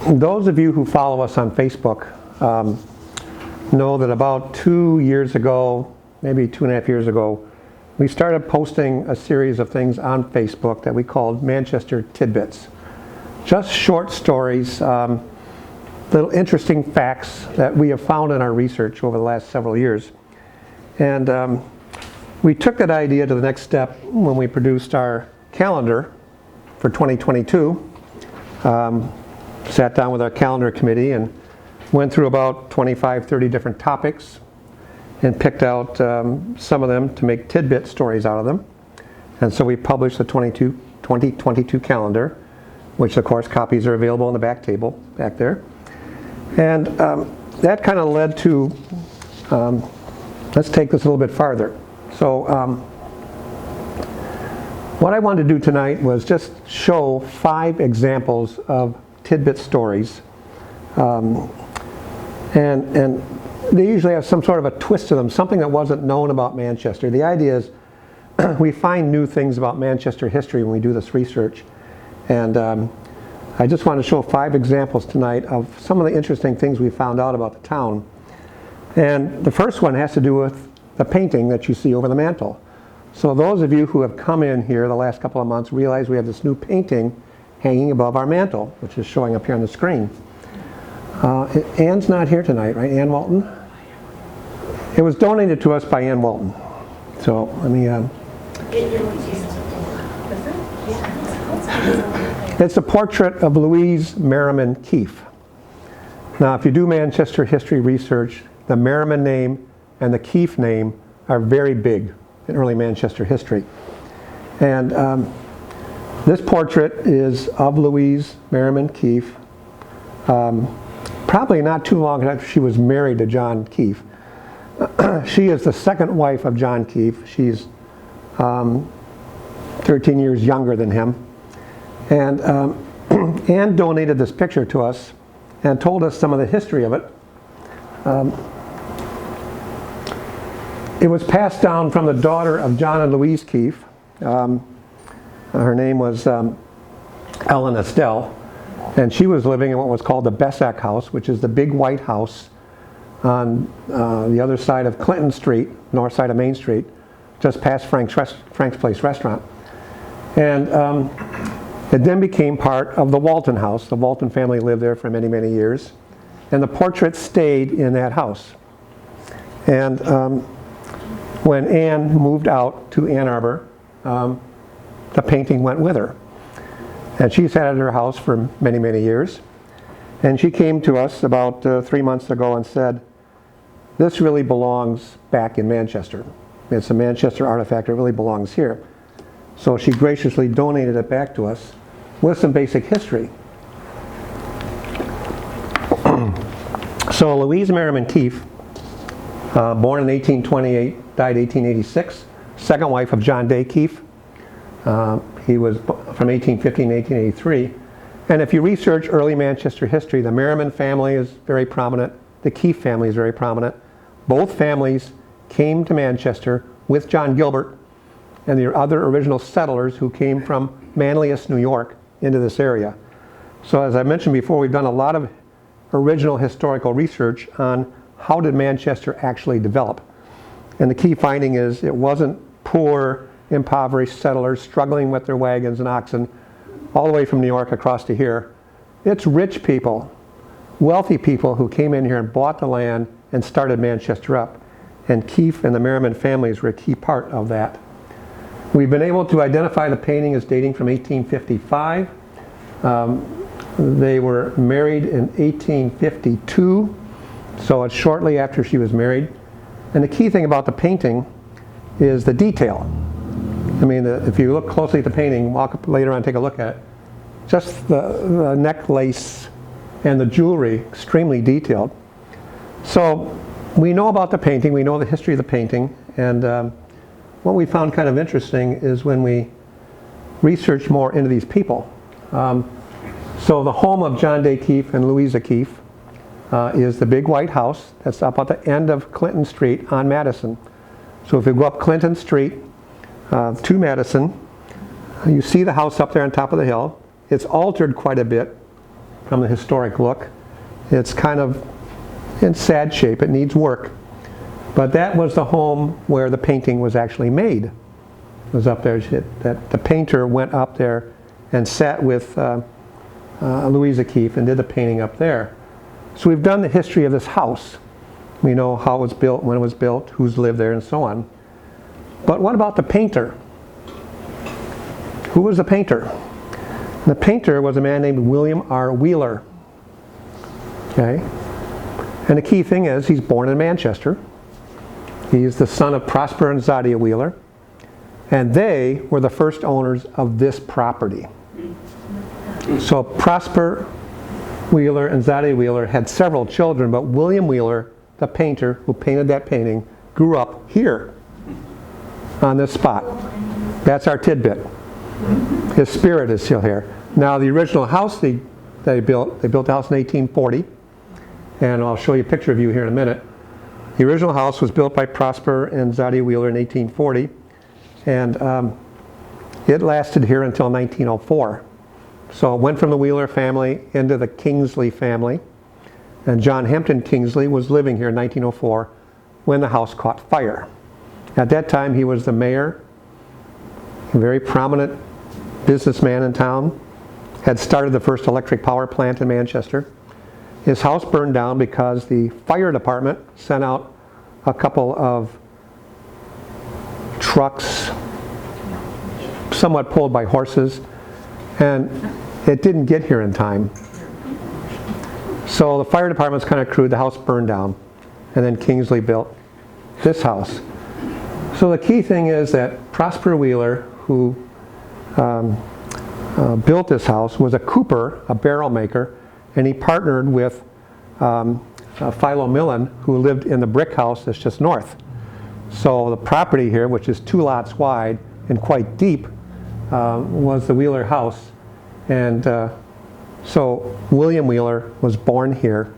Those of you who follow us on Facebook know that about 2 years ago, maybe 2.5 years ago, we started posting a series of things on Facebook that we called Manchester Tidbits. Just short stories, little interesting facts that we have found in our research over the last several years. And we took that idea to the next step when we produced our calendar for 2022. Sat down with our calendar committee and went through about 25, 30 different topics and picked out some of them to make tidbit stories out of them. And so we published the 2022 calendar, which of course copies are available on the back table back there. And that kind of led to, let's take this a little bit farther. So what I wanted to do tonight was just show 5 examples of tidbit stories. And they usually have some sort of a twist to them, something that wasn't known about Manchester. The idea is we find new things about Manchester history when we do this research. And I just want to show 5 examples tonight of some of the interesting things we found out about the town. And the first one has to do with the painting that you see over the mantle. So those of you who have come in here the last couple of months realize we have this new painting hanging above our mantle, which is showing up here on the screen. Ann's not here tonight, right? Ann Walton? It was donated to us by Ann Walton. So let me... It's a portrait of Louise Merriman Keefe. Now, if you do Manchester history research, the Merriman name and the Keefe name are very big in early Manchester history. And this portrait is of Louise Merriman Keefe, probably not too long after she was married to John Keefe. She is the second wife of John Keefe. She's 13 years younger than him. And Anne donated this picture to us and told us some of the history of it. It was passed down from the daughter of John and Louise Keefe. Her name was Ellen Estelle, and she was living in what was called the Bessack House, which is the big white house on the other side of Clinton Street, north side of Main Street, just past Frank's Place restaurant. And it then became part of the Walton House. The Walton family lived there for many, many years. And the portrait stayed in that house. And when Anne moved out to Ann Arbor, the painting went with her. And she's had it at her house for many, many years. And she came to us about 3 months ago and said, this really belongs back in Manchester. It's a Manchester artifact, it really belongs here. So she graciously donated it back to us with some basic history. So Louise Merriman Keefe, born in 1828, died 1886, second wife of John Day Keefe. He was from 1850 to 1883. And if you research early Manchester history, the Merriman family is very prominent. The Keefe family is very prominent. Both families came to Manchester with John Gilbert and the other original settlers who came from Manlius, New York, into this area. So as I mentioned before, we've done a lot of original historical research on how did Manchester actually develop. And the key finding is it wasn't poor, impoverished settlers struggling with their wagons and oxen all the way from New York across to here. It's rich people, wealthy people who came in here and bought the land and started Manchester up. And Keefe and the Merriman families were a key part of that. We've been able to identify the painting as dating from 1855. They were married in 1852, so it's shortly after she was married. And the key thing about the painting is the detail. I mean, if you look closely at the painting, walk up later on, take a look at it, just the necklace and the jewelry, extremely detailed. So we know about the painting, we know the history of the painting, and what we found kind of interesting is when we researched more into these people. So the home of John Day Keefe and Louisa Keefe is the big white house that's up at the end of Clinton Street on Madison. So if you go up Clinton Street to Madison, you see the house up there on top of the hill. It's altered quite a bit from the historic look. It's kind of in sad shape. It needs work. But that was the home where the painting was actually made. It was up there. That the painter went up there and sat with Louisa Keefe and did the painting up there. So we've done the history of this house. We know how it was built, when it was built, who's lived there, and so on. But what about the painter? Who was the painter? The painter was a man named William R. Wheeler. Okay? And the key thing is, he's born in Manchester. He's the son of Prosper and Zadia Wheeler. And they were the first owners of this property. So Prosper Wheeler and Zadia Wheeler had several children, but William Wheeler, the painter who painted that painting, grew up here on this spot. That's our tidbit. His spirit is still here. Now the original house they built the house in 1840, and I'll show you a picture of you here in a minute. The original house was built by Prosper and Zadia Wheeler in 1840, and it lasted here until 1904. So it went from the Wheeler family into the Kingsley family, and John Hampton Kingsley was living here in 1904 when the house caught fire. At that time he was the mayor, a very prominent businessman in town, had started the first electric power plant in Manchester. His house burned down because the fire department sent out a couple of trucks, somewhat pulled by horses, and it didn't get here in time. So the fire department's kind of crude, the house burned down, and then Kingsley built this house. So the key thing is that Prosper Wheeler, who built this house, was a cooper, a barrel maker, and he partnered with Philo Millen, who lived in the brick house that's just north. So the property here, which is 2 lots wide and quite deep, was the Wheeler house. And so William Wheeler was born here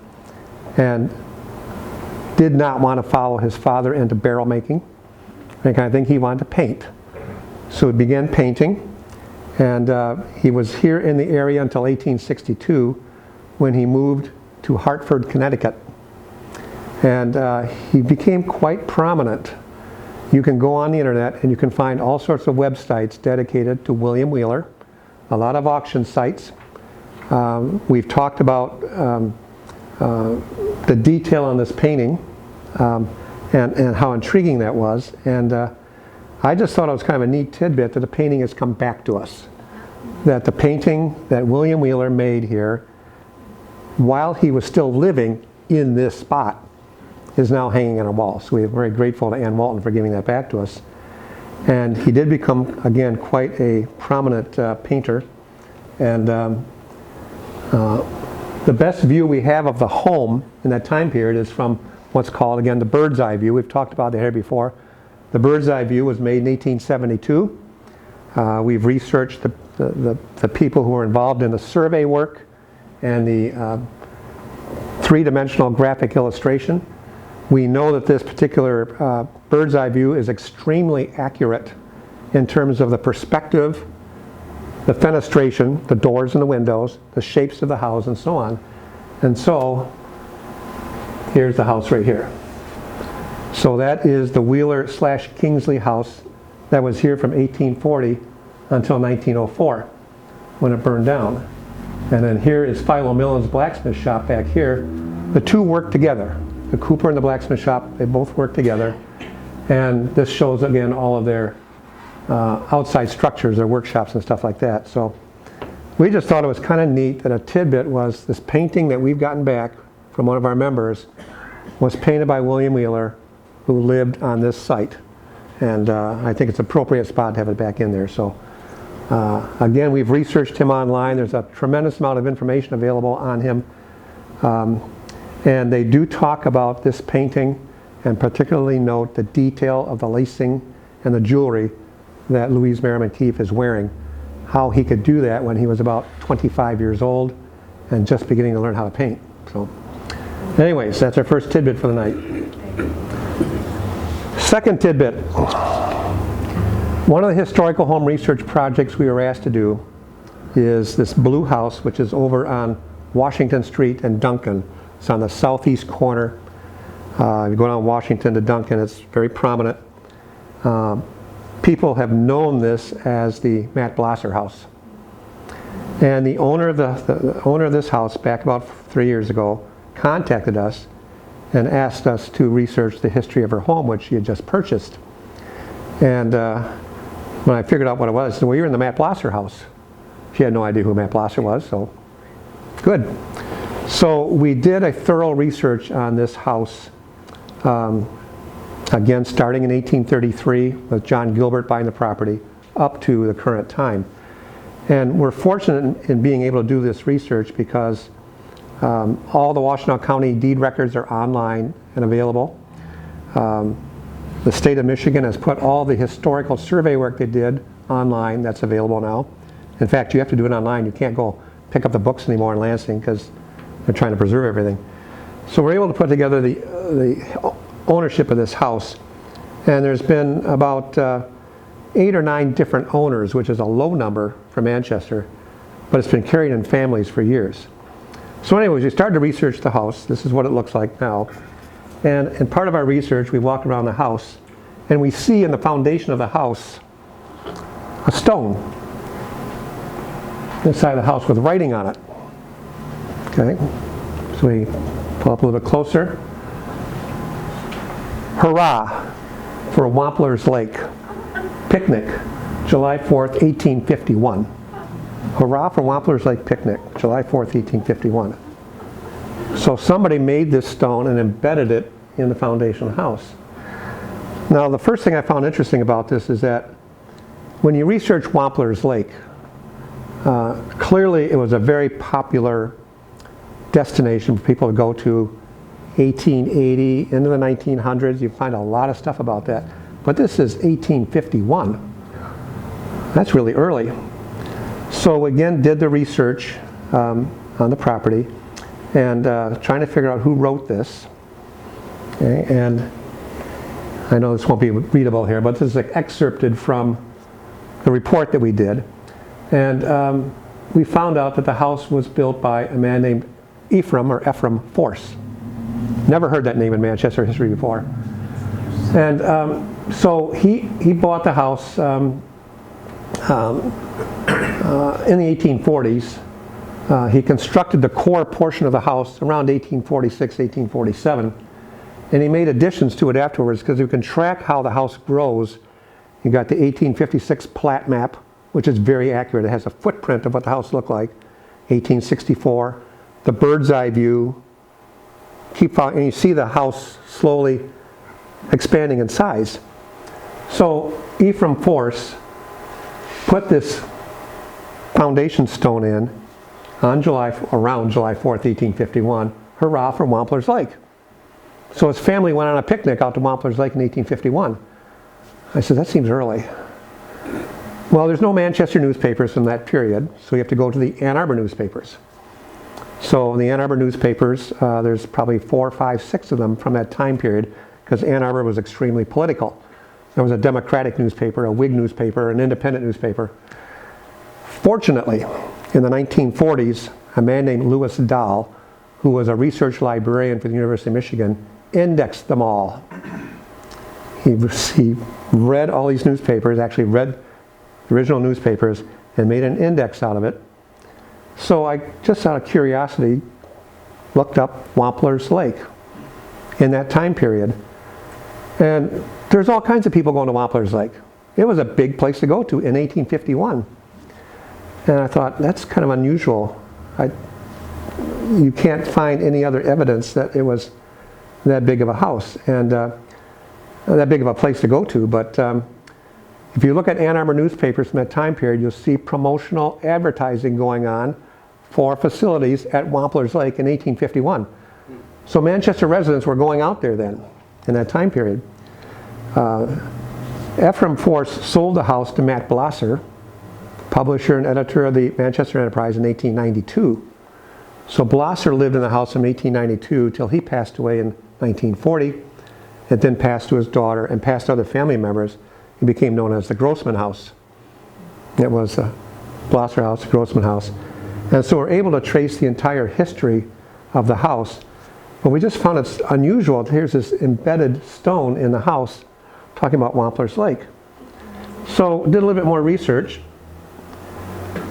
and did not want to follow his father into barrel making. And I think he wanted to paint. So he began painting, and he was here in the area until 1862 when he moved to Hartford, Connecticut. And he became quite prominent. You can go on the internet and you can find all sorts of websites dedicated to William Wheeler, a lot of auction sites. We've talked about the detail on this painting and how intriguing that was. And I just thought it was kind of a neat tidbit that the painting has come back to us. That the painting that William Wheeler made here, while he was still living in this spot, is now hanging on a wall. So we're very grateful to Ann Walton for giving that back to us. And he did become, again, quite a prominent painter. And the best view we have of the home in that time period is from what's called, again, the bird's eye view. We've talked about that here before. The bird's eye view was made in 1872. We've researched the people who were involved in the survey work and the three-dimensional graphic illustration. We know that this particular bird's eye view is extremely accurate in terms of the perspective, the fenestration, the doors and the windows, the shapes of the house, and so on. And so here's the house right here. So that is the Wheeler/Kingsley house that was here from 1840 until 1904 when it burned down. And then here is Philo Millen's blacksmith shop back here. The two work together. The cooper and the blacksmith shop, they both work together. And this shows, again, all of their outside structures, their workshops and stuff like that. So we just thought it was kind of neat that a tidbit was this painting that we've gotten back from one of our members was painted by William Wheeler, who lived on this site. And I think it's an appropriate spot to have it back in there. So again, we've researched him online. There's a tremendous amount of information available on him. And they do talk about this painting and particularly note the detail of the lacing and the jewelry that Louise Merriman Keefe is wearing. How he could do that when he was about 25 years old and just beginning to learn how to paint. So anyways, that's our first tidbit for the night. Second tidbit. One of the historical home research projects we were asked to do is this blue house, which is over on Washington Street and Duncan. It's on the southeast corner. You go down Washington to Duncan, it's very prominent. People have known this as the Matt Blosser house. And the owner of the owner of this house, back about 3 years ago, contacted us and asked us to research the history of her home, which she had just purchased. And when I figured out what it was, I said, well, you're in the Matt Blosser house. She had no idea who Matt Blosser was, so good. So we did a thorough research on this house, again, starting in 1833 with John Gilbert buying the property up to the current time. And we're fortunate in being able to do this research because all the Washtenaw County deed records are online and available. The state of Michigan has put all the historical survey work they did online. That's available now. In fact, you have to do it online. You can't go pick up the books anymore in Lansing because they're trying to preserve everything. So we're able to put together the ownership of this house. And there's been about 8 or 9 different owners, which is a low number for Manchester, but it's been carried in families for years. So anyways, we started to research the house. This is what it looks like now. And in part of our research, we walk around the house, and we see in the foundation of the house a stone inside the house with writing on it. Okay, so we pull up a little bit closer. Hurrah for Wampler's Lake. Picnic, July 4th, 1851. Hurrah for Wampler's Lake Picnic, July 4th, 1851. So somebody made this stone and embedded it in the foundation of the house. Now the first thing I found interesting about this is that when you research Wampler's Lake, clearly it was a very popular destination for people to go to. 1880 into the 1900s, you find a lot of stuff about that. But this is 1851. That's really early. So again, did the research on the property and trying to figure out who wrote this. Okay, and I know this won't be readable here, but this is excerpted from the report that we did. And we found out that the house was built by a man named Ephraim Force. Never heard that name in Manchester history before. And so he bought the house in the 1840s. He constructed the core portion of the house around 1846, 1847. And he made additions to it afterwards because you can track how the house grows. You got the 1856 plat map, which is very accurate. It has a footprint of what the house looked like. 1864, the bird's eye view. Keep following, and you see the house slowly expanding in size. So Ephraim Force put this foundation stone in on around July 4th, 1851. Hurrah for Wampler's Lake. So his family went on a picnic out to Wampler's Lake in 1851. I said, that seems early. Well, there's no Manchester newspapers from that period, so you have to go to the Ann Arbor newspapers. So in the Ann Arbor newspapers, there's probably 4, 5, 6 of them from that time period because Ann Arbor was extremely political. There was a Democratic newspaper, a Whig newspaper, an independent newspaper. Fortunately, in the 1940s, a man named Lewis Dahl, who was a research librarian for the University of Michigan, indexed them all. He read all these newspapers, actually read the original newspapers, and made an index out of it. So I, just out of curiosity, looked up Wampler's Lake in that time period. And there's all kinds of people going to Wampler's Lake. It was a big place to go to in 1851. And I thought, that's kind of unusual. You can't find any other evidence that it was that big of a house and that big of a place to go to. But if you look at Ann Arbor newspapers from that time period, you'll see promotional advertising going on for facilities at Wampler's Lake in 1851. So Manchester residents were going out there then, in that time period. Ephraim Force sold the house to Matt Blosser, publisher and editor of the Manchester Enterprise, in 1892. So Blosser lived in the house from 1892 till he passed away in 1940. It then passed to his daughter and passed to other family members. It became known as the Grossman House. It was the Blosser House, the Grossman House. And so we're able to trace the entire history of the house. But we just found it's unusual. Here's this embedded stone in the house talking about Wampler's Lake. So did a little bit more research,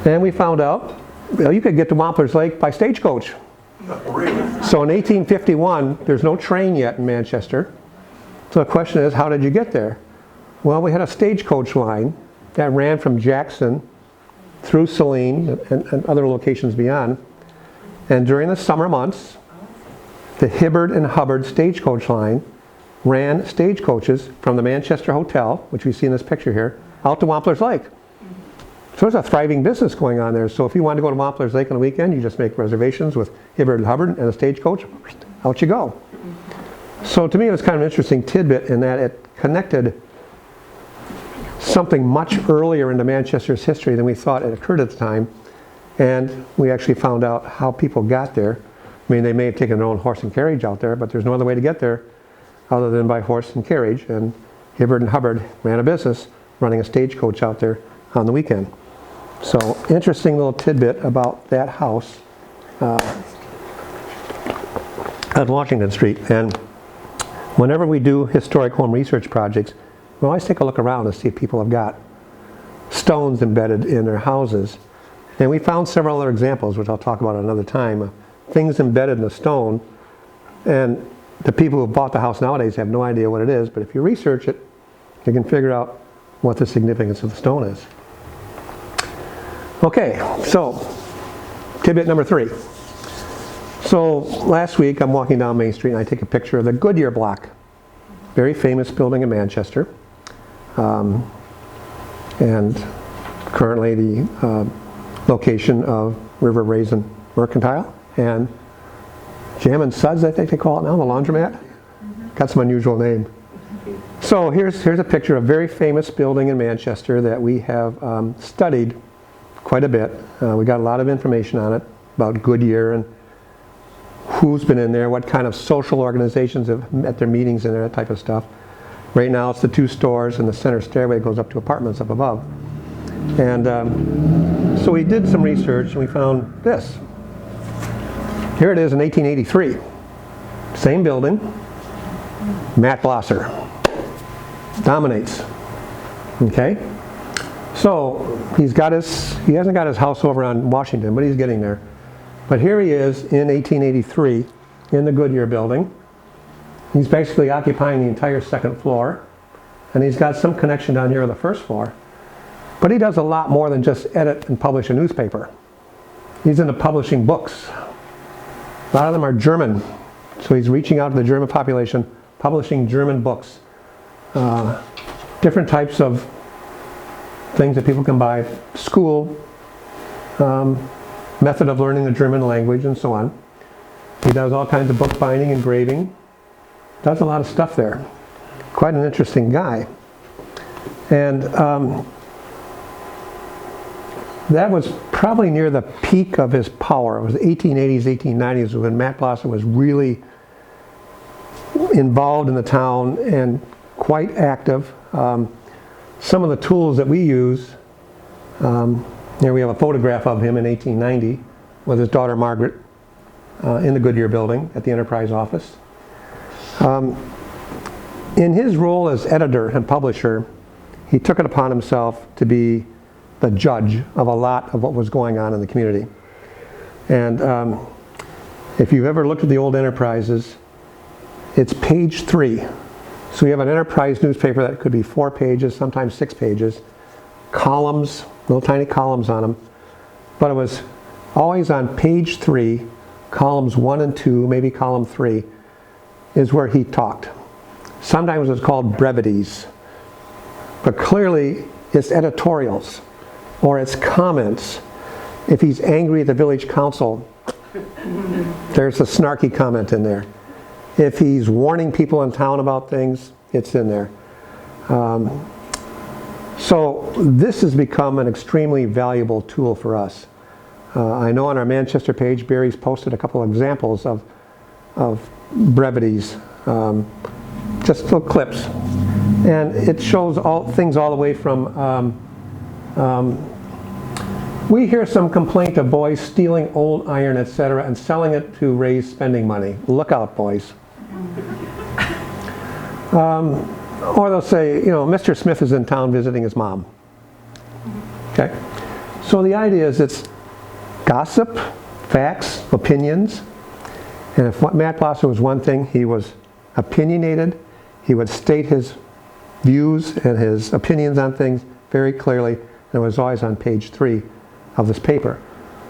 and we found out, well, you could get to Wampler's Lake by stagecoach. So in 1851, there's no train yet in Manchester. So the question is, how did you get there? Well, we had a stagecoach line that ran from Jackson through Saline and other locations beyond. And during the summer months, the Hibbard and Hubbard stagecoach line ran stagecoaches from the Manchester Hotel, which we see in this picture here, out to Wampler's Lake. So there's a thriving business going on there. So if you want to go to Wampler's Lake on the weekend, you just make reservations with Hibbard and Hubbard and a stagecoach, out you go. So to me it was kind of an interesting tidbit in that it connected something much earlier into Manchester's history than we thought it occurred at the time. And we actually found out how people got there. I mean, they may have taken their own horse and carriage out there, but there's no other way to get there other than by horse and carriage. And Hibbard and Hubbard ran a business running a stagecoach out there on the weekend. So interesting little tidbit about that house at Washington Street. And whenever we do historic home research projects, we always take a look around to see if people have got stones embedded in their houses. And we found several other examples, which I'll talk about another time, things embedded in the stone. And the people who bought the house nowadays have no idea what it is, but if you research it, you can figure out what the significance of the stone is. Okay, so tidbit number 3. So last week I'm walking down Main Street and I take a picture of the Goodyear block, very famous building in Manchester, and currently the location of River Raisin Mercantile and Jam and Suds, I think they call it now, the laundromat. Got some unusual name. So here's a picture of a very famous building in Manchester that we have studied quite a bit. We got a lot of information on it about Goodyear and who's been in there, what kind of social organizations have met their meetings in there, that type of stuff. Right now it's the 2 stores and the center stairway goes up to apartments up above. And so we did some research and we found this. Here it is in 1883. Same building. Matt Blosser dominates. Okay? So he hasn't got his house over on Washington, but he's getting there. But here he is in 1883 in the Goodyear building. He's basically occupying the entire 2nd floor. And he's got some connection down here with the 1st floor. But he does a lot more than just edit and publish a newspaper. He's into publishing books. A lot of them are German. So he's reaching out to the German population, publishing German books. Different types of things that people can buy, school, method of learning the German language, and so on. He does all kinds of bookbinding, engraving, does a lot of stuff there. Quite an interesting guy. And that was probably near the peak of his power. It was 1880s, 1890s when Matt Blosser was really involved in the town and quite active. Some of the tools that we use, here we have a photograph of him in 1890 with his daughter Margaret in the Goodyear building at the Enterprise office. In his role as editor and publisher, he took it upon himself to be the judge of a lot of what was going on in the community. And if you've ever looked at the old Enterprises, it's page 3. So we have an Enterprise newspaper that could be 4 pages, sometimes 6 pages, columns, little tiny columns on them. But it was always on page 3, columns 1 and 2, maybe column 3, is where he talked. Sometimes it's called brevities, but clearly it's editorials or it's comments. If he's angry at the village council, there's a snarky comment in there. If he's warning people in town about things, it's in there. So this has become an extremely valuable tool for us. I know on our Manchester page, Barry's posted a couple of examples of brevities, just little clips. And it shows things all the way from We hear some complaint of boys stealing old iron, etc., and selling it to raise spending money. Look out, boys. Or they'll say, you know, Mr. Smith is in town visiting his mom. Okay? So the idea is it's gossip, facts, opinions. And if Matt Blosser was one thing, he was opinionated. He would state his views and his opinions on things very clearly. And it was always on page 3 of this paper.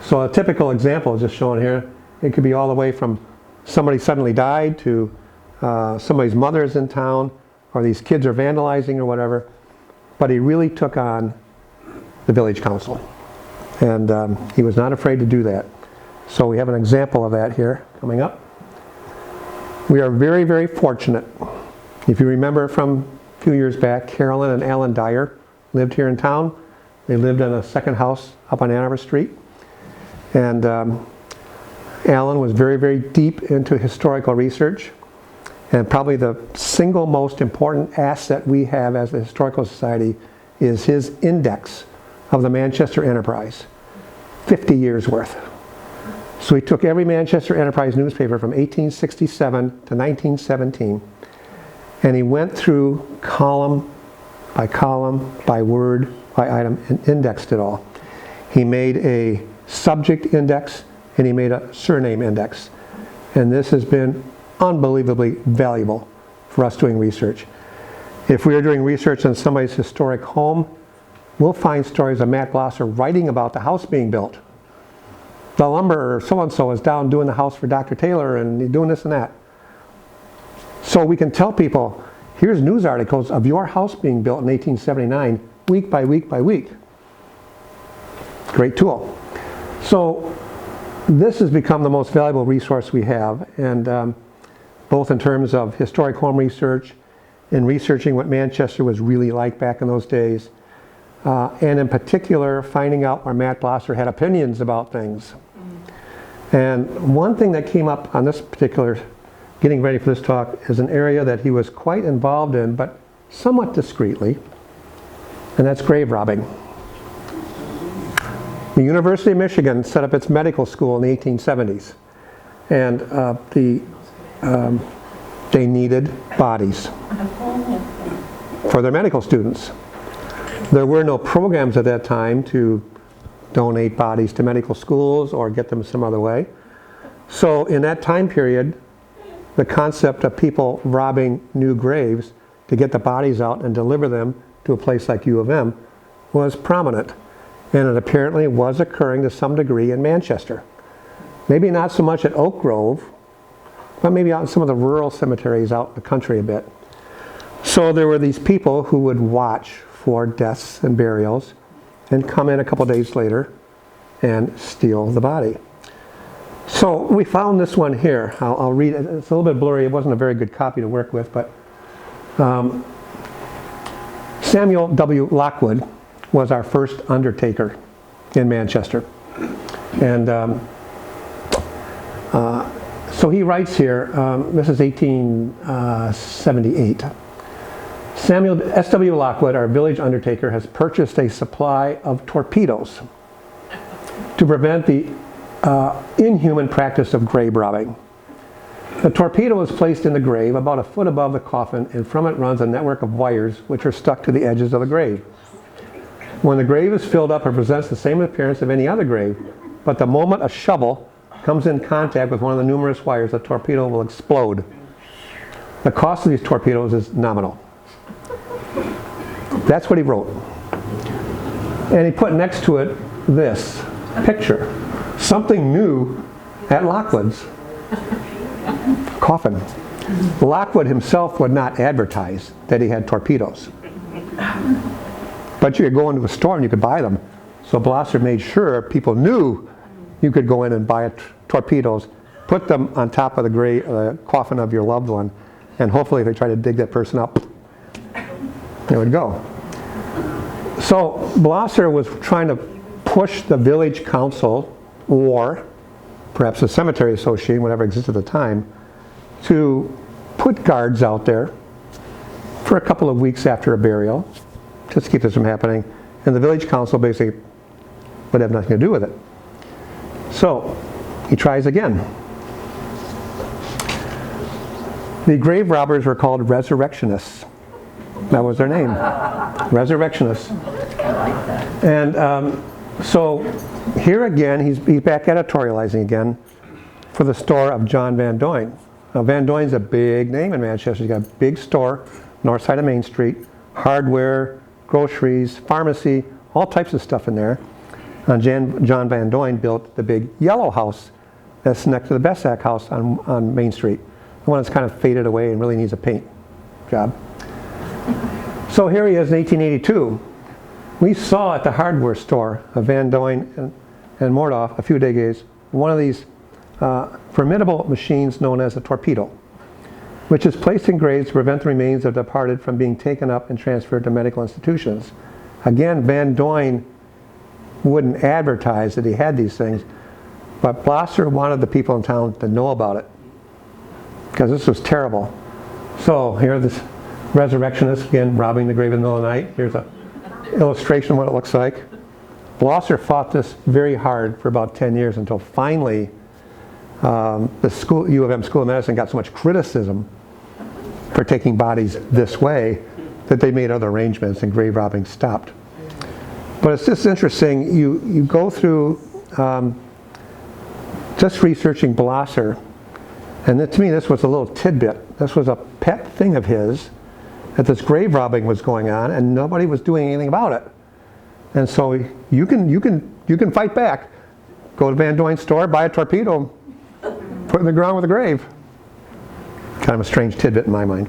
So a typical example is just shown here. It could be all the way from somebody suddenly died to somebody's mother is in town, or these kids are vandalizing or whatever. But he really took on the village council. And he was not afraid to do that. So we have an example of that here coming up. We are very, very fortunate. If you remember from a few years back, Carolyn and Alan Dyer lived here in town. They lived in a second house up on Ann Arbor Street. And Alan was very, very deep into historical research. And probably the single most important asset we have as a historical society is his index of the Manchester Enterprise, 50 years worth. So he took every Manchester Enterprise newspaper from 1867 to 1917, and he went through column, by word, by item, and indexed it all. He made a subject index, and he made a surname index. And this has been unbelievably valuable for us doing research. If we are doing research on somebody's historic home, we'll find stories of Matt Blosser writing about the house being built. The lumber so-and-so is down doing the house for Dr. Taylor and doing this and that. So we can tell people, here's news articles of your house being built in 1879, week by week by week. Great tool. So this has become the most valuable resource we have, and both in terms of historic home research and researching what Manchester was really like back in those days, and in particular finding out where Matt Blosser had opinions about things. And one thing that came up on this particular, getting ready for this talk, is an area that he was quite involved in, but somewhat discreetly, and that's grave robbing. The University of Michigan set up its medical school in the 1870s, and they needed bodies for their medical students. There were no programs at that time to donate bodies to medical schools or get them some other way. So in that time period, the concept of people robbing new graves to get the bodies out and deliver them to a place like U of M was prominent. And it apparently was occurring to some degree in Manchester. Maybe not so much at Oak Grove, but maybe out in some of the rural cemeteries out in the country a bit. So there were these people who would watch for deaths and burials and come in a couple days later and steal the body. So we found this one here. I'll read it. It's a little bit blurry. It wasn't a very good copy to work with, but Samuel W. Lockwood was our first undertaker in Manchester. And so he writes here, this is 1878. Samuel S.W. Lockwood, our village undertaker, has purchased a supply of torpedoes to prevent the inhuman practice of grave robbing. The torpedo is placed in the grave about a foot above the coffin, and from it runs a network of wires which are stuck to the edges of the grave. When the grave is filled up, it presents the same appearance of any other grave, but the moment a shovel comes in contact with one of the numerous wires, the torpedo will explode. The cost of these torpedoes is nominal. That's what he wrote. And he put next to it this picture. Something new at Lockwood's coffin. Lockwood himself would not advertise that he had torpedoes. But you could go into a store and you could buy them. So Blosser made sure people knew you could go in and buy torpedoes, put them on top of the coffin of your loved one, and hopefully if they try to dig that person up, it would go. So Blosser was trying to push the village council, or perhaps the cemetery association, whatever existed at the time, to put guards out there for a couple of weeks after a burial, just to keep this from happening. And the village council basically but have nothing to do with it. So he tries again. The grave robbers were called resurrectionists. That was their name, resurrectionists. And so here again, he's back editorializing again for the store of John Van Doyne. Now Van Doyne's a big name in Manchester. He's got a big store, north side of Main Street, hardware, groceries, pharmacy, all types of stuff in there. And John Van Doyne built the big yellow house that's next to the Besack house on Main Street. The one that's kind of faded away and really needs a paint job. So here he is in 1882. We saw at the hardware store of Van Doyne and Mordoff a few decades one of these formidable machines known as a torpedo, which is placed in graves to prevent the remains of the departed from being taken up and transferred to medical institutions. Again, Van Doyne wouldn't advertise that he had these things, but Blosser wanted the people in town to know about it because this was terrible. So here this resurrectionist, again, robbing the grave in the middle of the night. Here's an illustration of what it looks like. Blosser fought this very hard for about 10 years until finally the U of M School of Medicine got so much criticism for taking bodies this way that they made other arrangements and grave robbing stopped. But it's just interesting, you go through just researching Blosser, and to me this was a little tidbit. This was a pet thing of his, that this grave robbing was going on and nobody was doing anything about it. And so you can fight back. Go to Van Doyne's store, buy a torpedo, put it in the ground with a grave. Kind of a strange tidbit in my mind.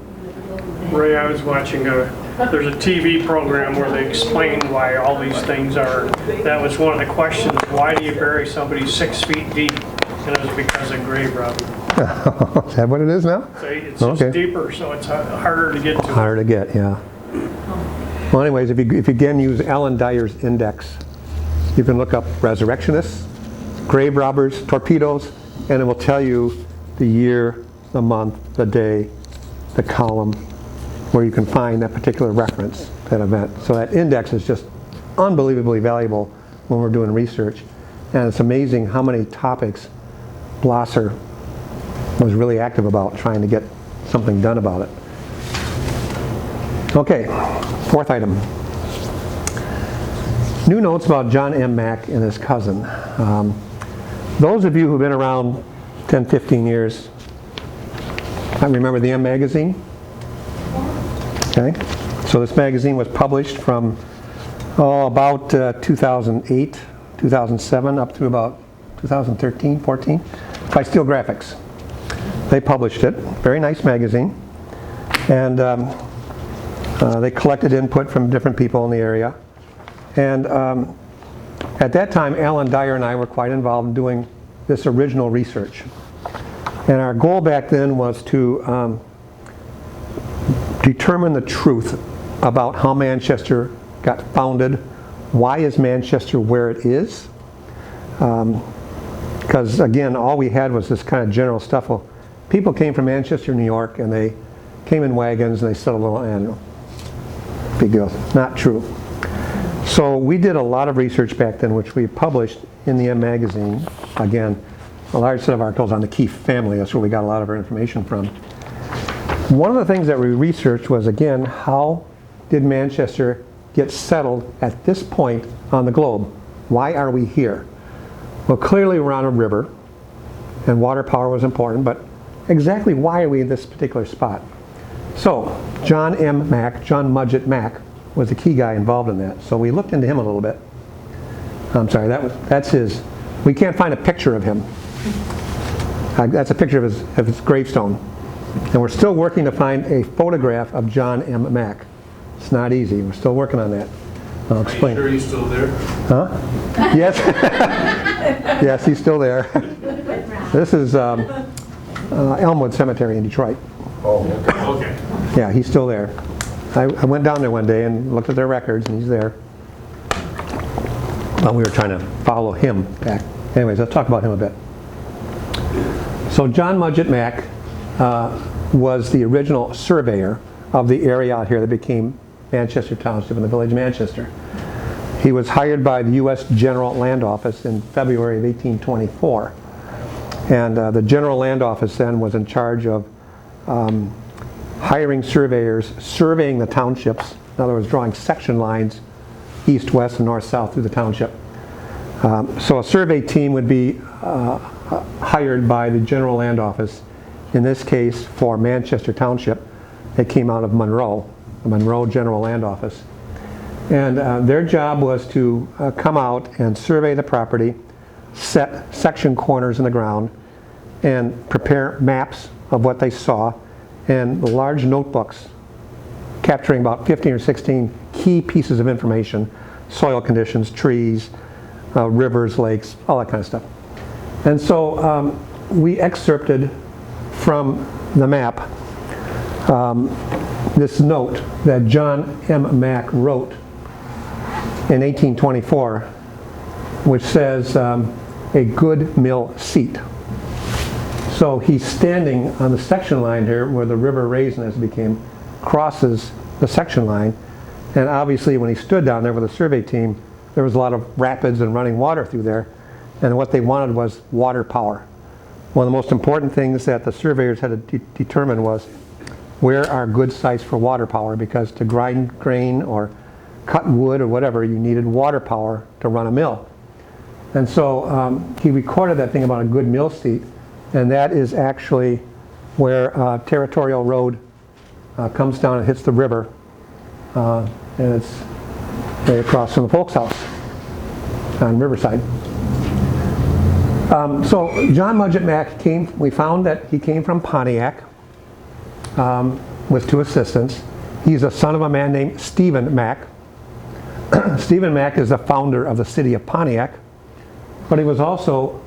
Ray, I was watching there's a TV program where they explain why all these things are. That was one of the questions. Why do you bury somebody 6 feet deep? And it was because of grave robbing. Is that what it is now? So it's just deeper, so it's harder to get to. Harder to get, yeah. Well, anyways, if you again use Alan Dyer's index, you can look up resurrectionists, grave robbers, torpedoes, and it will tell you the year, the month, the day, the column, where you can find that particular reference, that event. So that index is just unbelievably valuable when we're doing research. And it's amazing how many topics Blosser was really active about trying to get something done about it. Okay, fourth item. New notes about John M. Mack and his cousin. Those of you who've been around 10, 15 years, I remember the M magazine. Okay, so this magazine was published from about 2008, 2007, up to about 2013, 14, by Steel Graphics. They published it, very nice magazine, and they collected input from different people in the area. And at that time, Alan Dyer and I were quite involved in doing this original research. And our goal back then was to determine the truth about how Manchester got founded. Why is Manchester where it is? Because again, all we had was this kind of general stuff. Well, people came from Manchester, New York, and they came in wagons and they settled in. Big deal. Not true. So we did a lot of research back then, which we published in the M magazine. Again, a large set of articles on the Keefe family. That's where we got a lot of our information from. One of the things that we researched was, again, how did Manchester get settled at this point on the globe? Why are we here? Well, clearly we're on a river, and water power was important, but exactly why are we in this particular spot? So, John M. Mack, John Mudgett Mack, was the key guy involved in that. So we looked into him a little bit. I'm sorry, that's his. We can't find a picture of him. That's a picture of his gravestone. And we're still working to find a photograph of John M. Mack. It's not easy. We're still working on that. I'll explain. Are you sure he's still there? Huh? Yes. Yes, he's still there. This is Elmwood Cemetery in Detroit. Oh, okay. Yeah, he's still there. I went down there one day and looked at their records, and he's there. Well, we were trying to follow him back. Anyways, let's talk about him a bit. So John Mudgett Mack was the original surveyor of the area out here that became Manchester Township and the village of Manchester. He was hired by the U.S. General Land Office in February of 1824. And the General Land Office then was in charge of hiring surveyors, surveying the townships, in other words, drawing section lines east, west, and north, south through the township. So a survey team would be hired by the General Land Office, in this case for Manchester Township. It came out of Monroe, the Monroe General Land Office. And their job was to come out and survey the property, set section corners in the ground, and prepare maps of what they saw, and large notebooks capturing about 15 or 16 key pieces of information: soil conditions, trees, rivers, lakes, all that kind of stuff. And so we excerpted from the map this note that John M. Mack wrote in 1824, which says a good mill seat. So he's standing on the section line here where the river Raisin, as it became, crosses the section line. And obviously when he stood down there with the survey team, there was a lot of rapids and running water through there. And what they wanted was water power. One of the most important things that the surveyors had to determine was where are good sites for water power, because to grind grain or cut wood or whatever, you needed water power to run a mill. And so he recorded that thing about a good mill seat, and that is actually where Territorial Road comes down and hits the river, and it's right across from the Folks House on Riverside. So John Mudgett Mack came, we found that he came from Pontiac with two assistants. He's a son of a man named Stephen Mack. Stephen Mack is the founder of the city of Pontiac, but he was also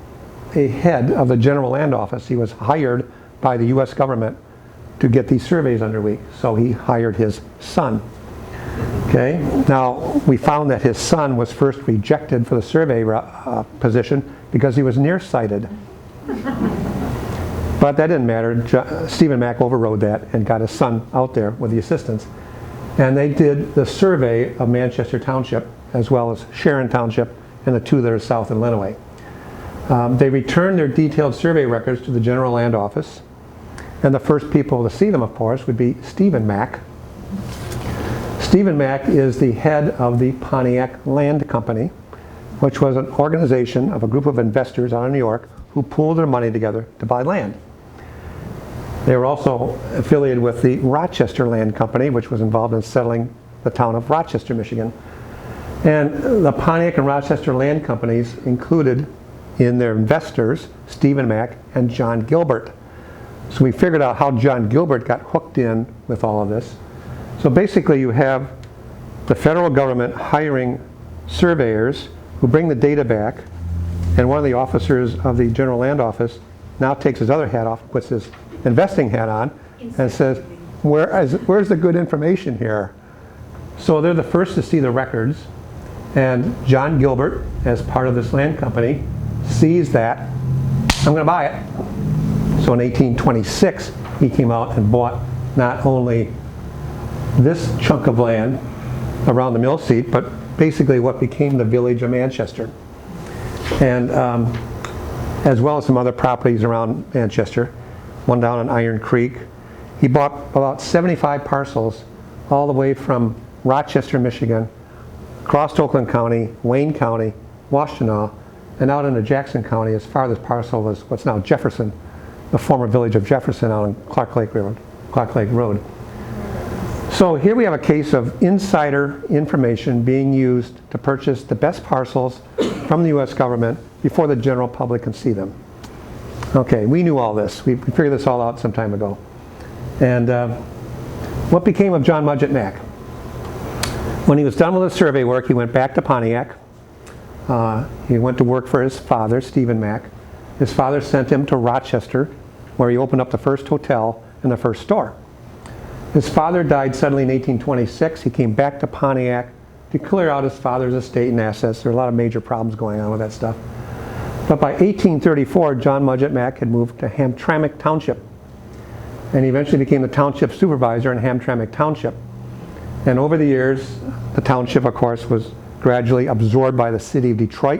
a head of the General Land Office. He was hired by the U.S. government to get these surveys underway, so he hired his son. Okay, now we found that his son was first rejected for the survey position because he was nearsighted. But that didn't matter. Stephen Mack overrode that and got his son out there with the assistants. And they did the survey of Manchester Township, as well as Sharon Township and the two that are south in Lenawee. They returned their detailed survey records to the General Land Office. And the first people to see them, of course, would be Stephen Mack. Stephen Mack is the head of the Pontiac Land Company, which was an organization of a group of investors out of New York who pooled their money together to buy land. They were also affiliated with the Rochester Land Company, which was involved in settling the town of Rochester, Michigan. And the Pontiac and Rochester Land Companies included in their investors Stephen Mack and John Gilbert. So we figured out how John Gilbert got hooked in with all of this. So basically you have the federal government hiring surveyors who bring the data back, and one of the officers of the General Land Office now takes his other hat off, puts his investing hat on, and says, where's the good information here? So they're the first to see the records, and John Gilbert, as part of this land company, sees that, I'm going to buy it. So in 1826, he came out and bought not only this chunk of land around the mill seat, but basically what became the village of Manchester. And as well as some other properties around Manchester, one down on Iron Creek. He bought about 75 parcels all the way from Rochester, Michigan, across Oakland County, Wayne County, Washtenaw, and out into Jackson County. His farthest parcel was what's now Jefferson, the former village of Jefferson out on Clark Lake Road. So here we have a case of insider information being used to purchase the best parcels from the U.S. government before the general public can see them. Okay, we knew all this. We figured this all out some time ago. And what became of John Mudgett Mack? When he was done with his survey work, he went back to Pontiac. He went to work for his father, Stephen Mack. His father sent him to Rochester, where he opened up the first hotel and the first store. His father died suddenly in 1826. He came back to Pontiac to clear out his father's estate and assets. There were a lot of major problems going on with that stuff. But by 1834, John Mudgett Mack had moved to Hamtramck Township. And he eventually became the township supervisor in Hamtramck Township. And over the years, the township, of course, was gradually absorbed by the city of Detroit,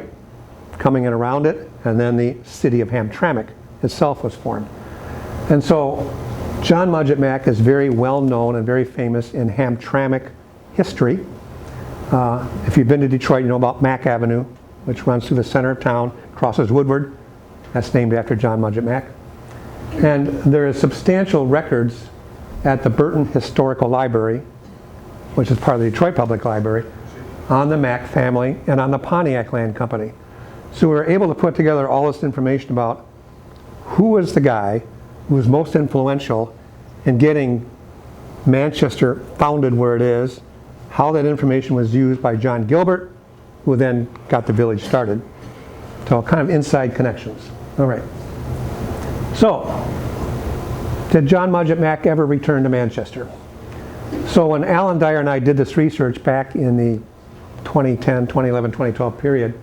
coming in around it, and then the city of Hamtramck itself was formed. And so John Mudgett Mack is very well known and very famous in Hamtramck history. If you've been to Detroit, you know about Mack Avenue, which runs through the center of town, crosses Woodward. That's named after John Mudgett Mack. And there is substantial records at the Burton Historical Library, which is part of the Detroit Public Library, on the Mack family and on the Pontiac Land Company. So we were able to put together all this information about who was the guy who was most influential in getting Manchester founded where it is, how that information was used by John Gilbert, who then got the village started. So kind of inside connections. All right. So, did John Mudgett Mack ever return to Manchester? So when Alan Dyer and I did this research back in the 2010, 2011, 2012 period,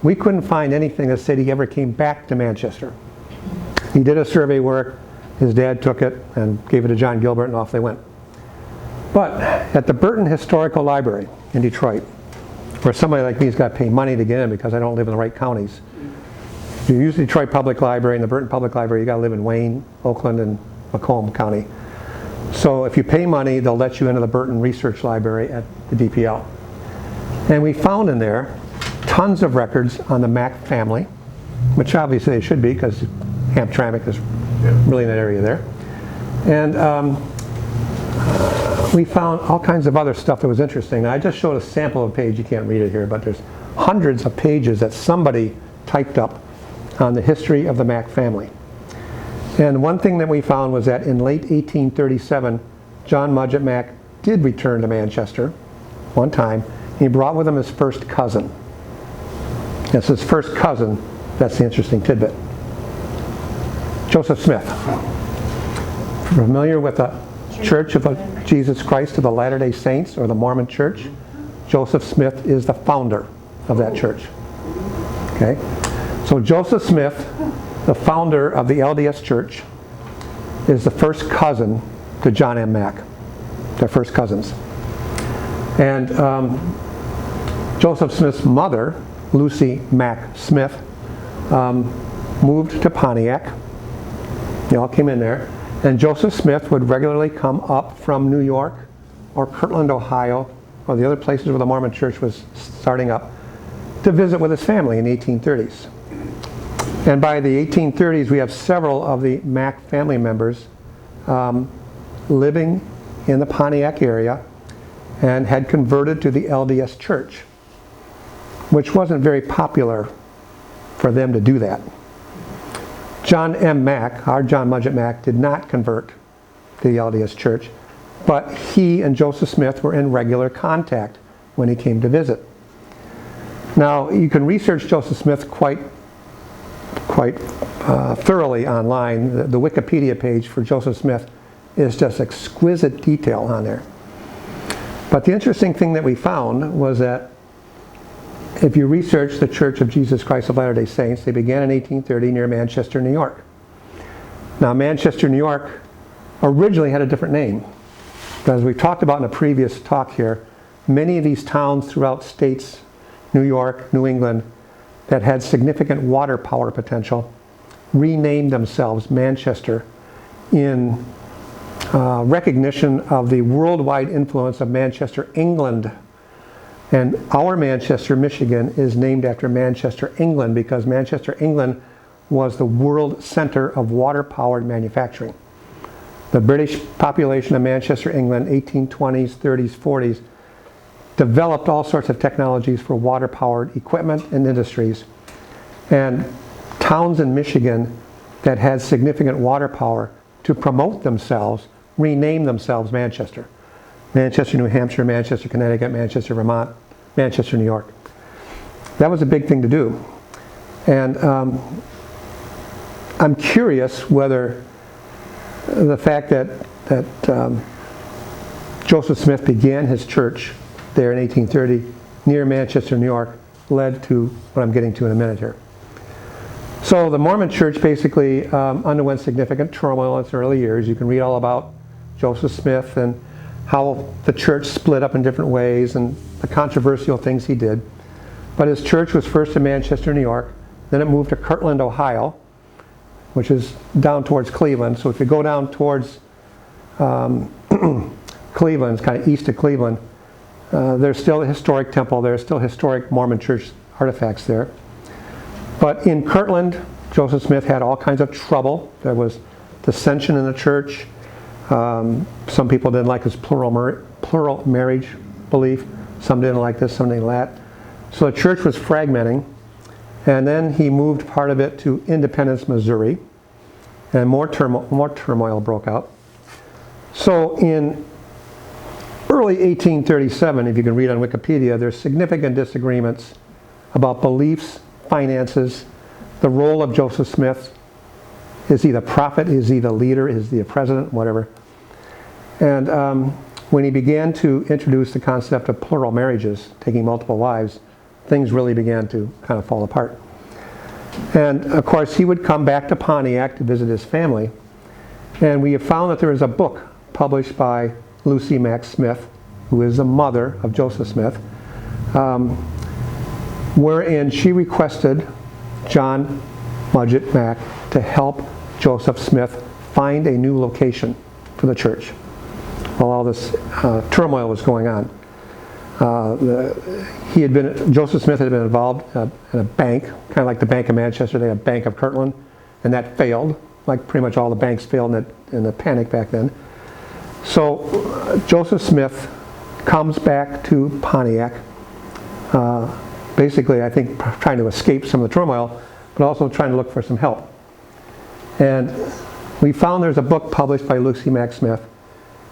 we couldn't find anything that said he ever came back to Manchester. He did a survey work, his dad took it and gave it to John Gilbert, and off they went. But at the Burton Historical Library in Detroit, where somebody like me's got to pay money to get in because I don't live in the right counties. If you use the Detroit Public Library and the Burton Public Library, you got to live in Wayne, Oakland, and Macomb County. So if you pay money, they'll let you into the Burton Research Library at the DPL. And we found in there tons of records on the Mack family, which obviously they should be because Hamtramck is really in that area there. And we found all kinds of other stuff that was interesting. I just showed a sample of a page. You can't read it here, but there's hundreds of pages that somebody typed up on the history of the Mack family. And one thing that we found was that in late 1837, John Mudgett Mack did return to Manchester one time. He brought with him his first cousin. It's his first cousin. That's the interesting tidbit. Joseph Smith. Familiar with the Church of Jesus Christ of the Latter-day Saints, or the Mormon Church? Joseph Smith is the founder of that church. Okay? So Joseph Smith, the founder of the LDS Church, is the first cousin to John M. Mack. They're first cousins. And Joseph Smith's mother, Lucy Mack Smith, moved to Pontiac. They all came in there. And Joseph Smith would regularly come up from New York or Kirtland, Ohio, or the other places where the Mormon Church was starting up, to visit with his family in the 1830s. And by the 1830s, we have several of the Mack family members living in the Pontiac area and had converted to the LDS Church, which wasn't very popular for them to do that. John M. Mack, our John Mudgett Mack, did not convert to the LDS Church, but he and Joseph Smith were in regular contact when he came to visit. Now, you can research Joseph Smith quite thoroughly online. The Wikipedia page for Joseph Smith is just exquisite detail on there. But the interesting thing that we found was that if you research the Church of Jesus Christ of Latter-day Saints, they began in 1830 near Manchester, New York. Now, Manchester, New York originally had a different name. As we've talked about in a previous talk here, many of these towns throughout states, New York, New England, that had significant water power potential, renamed themselves Manchester in recognition of the worldwide influence of Manchester, England. And our Manchester, Michigan is named after Manchester, England, because Manchester, England was the world center of water-powered manufacturing. The British population of Manchester, England, 1820s, 30s, 40s, developed all sorts of technologies for water-powered equipment and industries. And towns in Michigan that had significant water power to promote themselves renamed themselves Manchester. Manchester, New Hampshire, Manchester, Connecticut, Manchester, Vermont, Manchester, New York. That was a big thing to do. And I'm curious whether the fact that Joseph Smith began his church there in 1830 near Manchester, New York, led to what I'm getting to in a minute here. So the Mormon Church basically underwent significant turmoil in its early years. You can read all about Joseph Smith and how the church split up in different ways and the controversial things he did. But his church was first in Manchester, New York. Then it moved to Kirtland, Ohio, which is down towards Cleveland. So if you go down towards Cleveland, it's kind of east of Cleveland, there's still a historic temple. There's still historic Mormon church artifacts there. But in Kirtland, Joseph Smith had all kinds of trouble. There was dissension in the church. Some people didn't like his plural marriage belief. Some didn't like this, some didn't like that. So the church was fragmenting. And then he moved part of it to Independence, Missouri. And more turmoil broke out. So in early 1837, if you can read on Wikipedia, there's significant disagreements about beliefs, finances, the role of Joseph Smith. Is he the prophet? Is he the leader? Is he the president? Whatever. And when he began to introduce the concept of plural marriages, taking multiple wives, things really began to kind of fall apart. And of course, he would come back to Pontiac to visit his family. And we have found that there is a book published by Lucy Mack Smith, who is the mother of Joseph Smith, wherein she requested John Mudgett Mack to help Joseph Smith find a new location for the church while all this turmoil was going on. Joseph Smith had been involved in a bank, kind of like the Bank of Manchester. They had a Bank of Kirtland, and that failed, like pretty much all the banks failed in the panic back then. So Joseph Smith comes back to Pontiac, basically I think trying to escape some of the turmoil, but also trying to look for some help. And we found there's a book published by Lucy Mack Smith,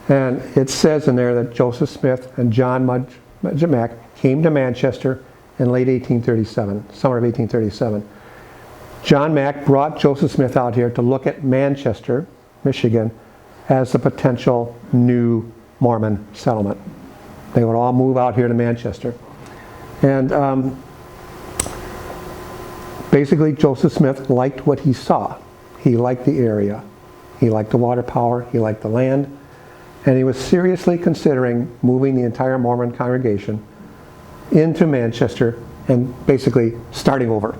and it says in there that Joseph Smith and John Mudgett Mack came to Manchester in late 1837, summer of 1837. John Mack brought Joseph Smith out here to look at Manchester, Michigan, as a potential new Mormon settlement. They would all move out here to Manchester. And basically Joseph Smith liked what he saw. He liked the area. He liked the water power. He liked the land. And he was seriously considering moving the entire Mormon congregation into Manchester and basically starting over.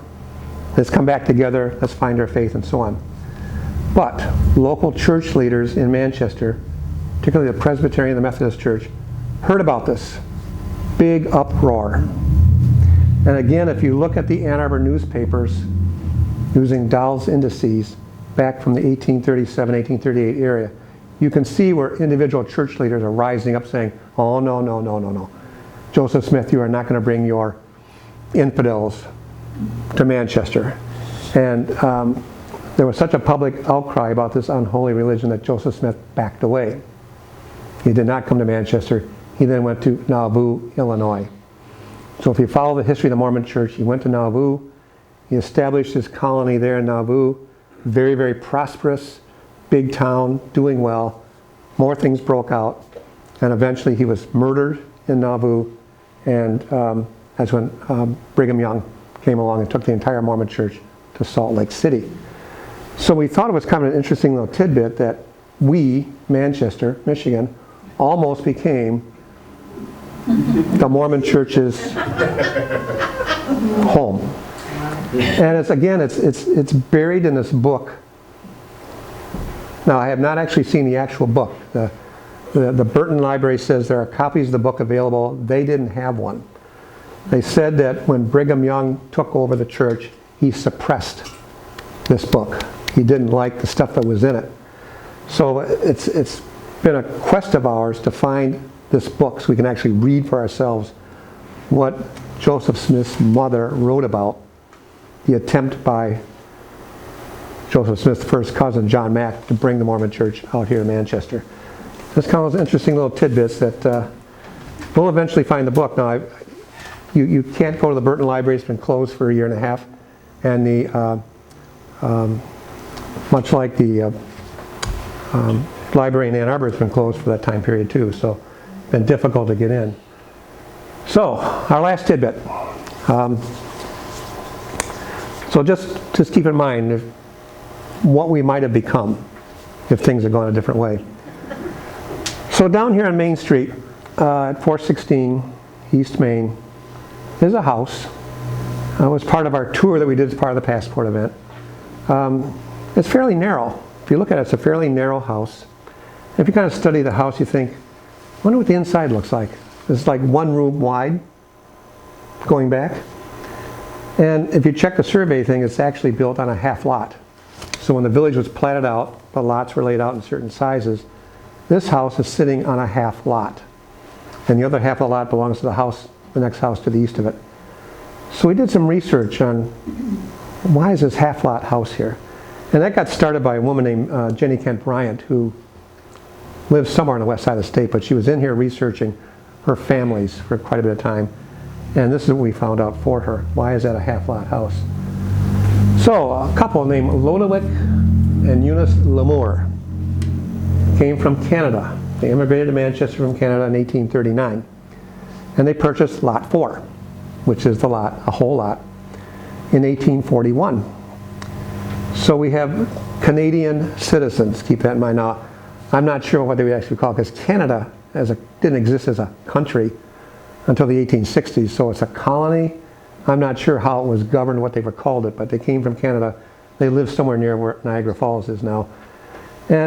Let's come back together, let's find our faith, and so on. But local church leaders in Manchester, particularly the Presbyterian and the Methodist Church, heard about this. Big uproar. And again, if you look at the Ann Arbor newspapers using Dowell's indices back from the 1837, 1838 area, you can see where individual church leaders are rising up saying, oh, no, no, no, no, no. Joseph Smith, you are not going to bring your infidels to Manchester. And there was such a public outcry about this unholy religion that Joseph Smith backed away. He did not come to Manchester. He then went to Nauvoo, Illinois. So if you follow the history of the Mormon Church, he went to Nauvoo. He established his colony there in Nauvoo. Very, very prosperous, big town, doing well. More things broke out. And eventually he was murdered in Nauvoo. And that's when Brigham Young came along and took the entire Mormon Church to Salt Lake City. So we thought it was kind of an interesting little tidbit that we, Manchester, Michigan, almost became the Mormon Church's home. And it's buried in this book. Now, I have not actually seen the actual book. The Burton Library says there are copies of the book available. They didn't have one. They said that when Brigham Young took over the church, he suppressed this book. He didn't like the stuff that was in it. So it's been a quest of ours to find this book so we can actually read for ourselves what Joseph Smith's mother wrote about the attempt by Joseph Smith's first cousin, John Mack, to bring the Mormon Church out here to Manchester. This kind of those interesting little tidbits that we'll eventually find the book. Now, you can't go to the Burton Library. It's been closed for a year and a half. And the much like the library in Ann Arbor has been closed for that time period too. So it's been difficult to get in. So our last tidbit. So just keep in mind what we might have become if things had gone a different way. So down here on Main Street, at 416 East Main, is a house. It was part of our tour that we did as part of the Passport event. It's fairly narrow. If you look at it, it's a fairly narrow house. If you kind of study the house, you think, I wonder what the inside looks like. It's like one room wide, going back. And if you check the survey thing, it's actually built on a half lot. So when the village was platted out, the lots were laid out in certain sizes. This house is sitting on a half lot. And the other half of the lot belongs to the house, the next house to the east of it. So we did some research on why is this half lot house here? And that got started by a woman named Jenny Kent Bryant, who lives somewhere on the west side of the state, but she was in here researching her families for quite a bit of time. And this is what we found out for her. Why is that a half lot house? So a couple named Lodewick and Eunice Lamour came from Canada. They immigrated to Manchester from Canada in 1839. And they purchased lot 4, which is the lot, a whole lot, in 1841. So we have Canadian citizens, keep that in mind. Now, I'm not sure what they would actually call it, because Canada didn't exist as a country until the 1860s, so it's a colony. I'm not sure how it was governed, what they were called it, but they came from Canada. They lived somewhere near where Niagara Falls is now. And